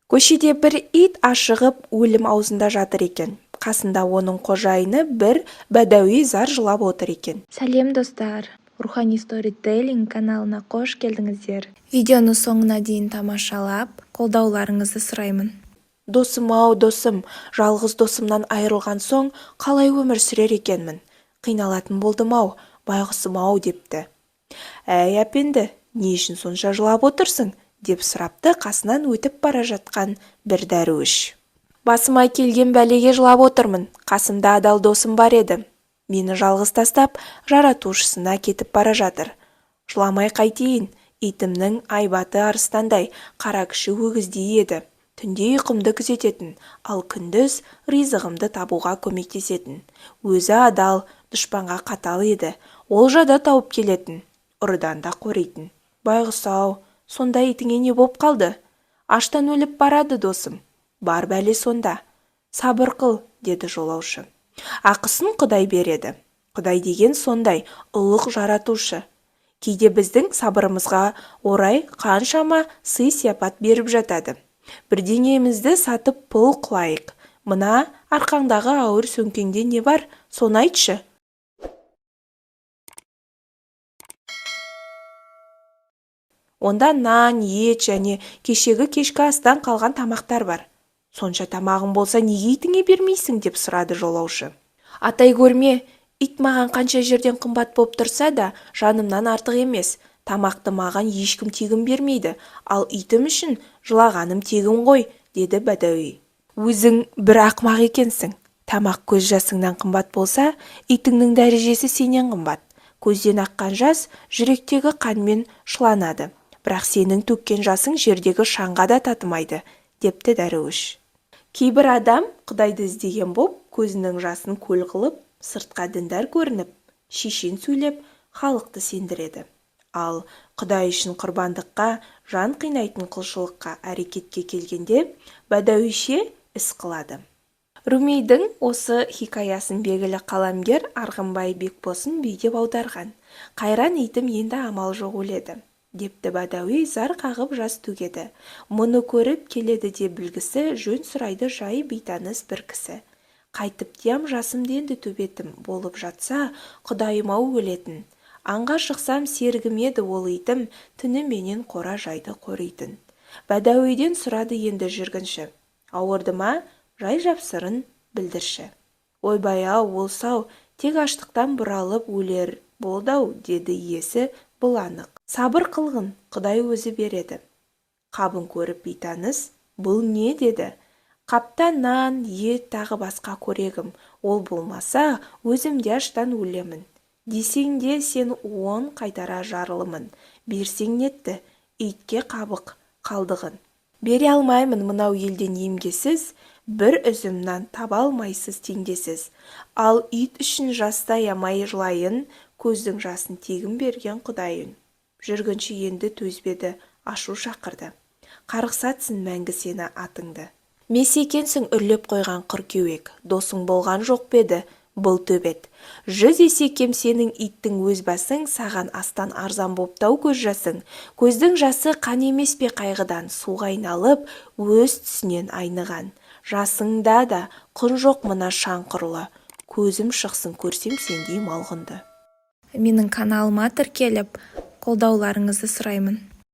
Көшеде бір ит ашығып өлім аузында жатыр екен. Қасында оның қожайыны бір бәдәуи зар жылап отыр екен. Сәлем достар, Рухани Storytelling каналына қош келдіңіздер. Видеоны соңына дейін тамашалап, қолдауларыңызды сұраймын. Досым-ау, досым, жалғыз досымнан айырылған соң қалай өмір сүрер екенмін? Қиналатын болдым-ау, байғұсым-ау депті. Әй әпенді, не үшін сонша жылап отырсың? Деп сұрапты қасынан өтіп бара жатқан бір дәруіш. Басыма келген бәлеге жылап отырмын, қасымда адал досым бар еді. Мені жалғыз тастап, жаратушысына кетіп бара жатыр. Жыламай қайтейін, итімнің айбаты арыстандай, қара кіші өгіздей еді. Түнде ұйқымды күзететін, ал күндіз ризығымды табуға көмектесетін. Өзі адал, дұшпанға қатал еді, олжада тауып келетін, ұрыдан да қоритын. Байғұс-ау, сонда итіңе не боп қалды? Аштан өліп барады досым. Бар бәле сонда. Сабыр қыл, деді жолаушы. Ақысын Құдай береді. Құдай деген сондай, ұлық жаратушы. Кейде біздің сабырымызға орай қаншама сый-сияпат беріп жатады. Бірдеңемізді сатып пұл қылайық. Мына арқаңдағы ауыр сөмкеңде не бар, соны айтшы. Онда нан, ет және кешегі кешкі астан қалған тамақтар бар. Сонша тамағың болса неге итіңе бермейсің, деп сұрады жолаушы. Атай көрме, ит маған қанша жерден қымбат боп тұрса да, жанымнан артық емес. Тамақты маған ешкім тегін бермейді, ал итім үшін жылағаным тегін ғой, деді бәдәуи. Өзің бір ақымақ екенсің. Тамақ көз жасыңнан қымбат болса, итіңнің дәрежесі сенен қымбат. Көзден аққан жас жүректегі қанмен шыланады. Бірақ сенің төккен жасың жердегі шаңға да татымайды, депті дәруіш. Кейбір адам Құдайды іздеген боп, көзінің жасын көл қылып, сыртқа діндар көрініп, шешен сөйлеп, халықты сендіреді. Ал Құдай үшін құрбандыққа, жан қинайтын құлшылыққа әрекетке келгенде, бәдәуише іс қылады. Румейдің осы хикаясын белгілі қаламгер Арғынбай Бекбосын бүйдеп аударған. Қайран итім енді амал жоқ өледі, депті бәдәуи зар қағып жас төгеді. Мұны көріп келеді де білгісі, жөн сұрайды жай бейтаныс бір кісі. Қайтып диям жасымды енді төбетім, болып жатса Құдайым-ау өлетін. Аңға шықсам сергім еді ол итім, түні менен қора жайды қоритын. Бәдәуиден сұрады енді жүргінші. Ауырды ма, жай жапсырын білдірші. Ойбай-ау, ол-сау, тек аштықтан бұралып өлер болды-ау, деді иесі. Бұл анық. Сабыр қылғын, Құдай өзі береді. Қабын көріп бейтаныс, бұл не, деді. Қапта нан, ет, тағы басқа көрегім. Ол болмаса, өзімде аштан өлемін. Десең де сен 10 қайтара жарылымын. Берсең нетті, итке қабық қалдығын. Бере алмаймын мынау елден емгесіз, бір үзімнан таба алмайсыз теңдесіз. Ал ит үшін жастай амай жылайын, көздің жасын тегін берген Құдайын. Жүргінші енді төзбеді, ашу шақырды. Қарғысатсын мәңгі сені атыңды. Мес екенсің үрлеп қойған қыркеуек, досың болған жоқ беді, бұл төбет. 100 есе кем сенің иттің өз басың, саған астан арзан боптау көз жасың. Көздің жасы қан емес пе қайғыдан, суға айналып, өз түсінен айныған. Жасыңда да құн жоқ мына шаңқырлы, көзім шықсын көрсем сендей малғынды. Менің каналыма тіркеліп, қолдауларыңызды сұраймын.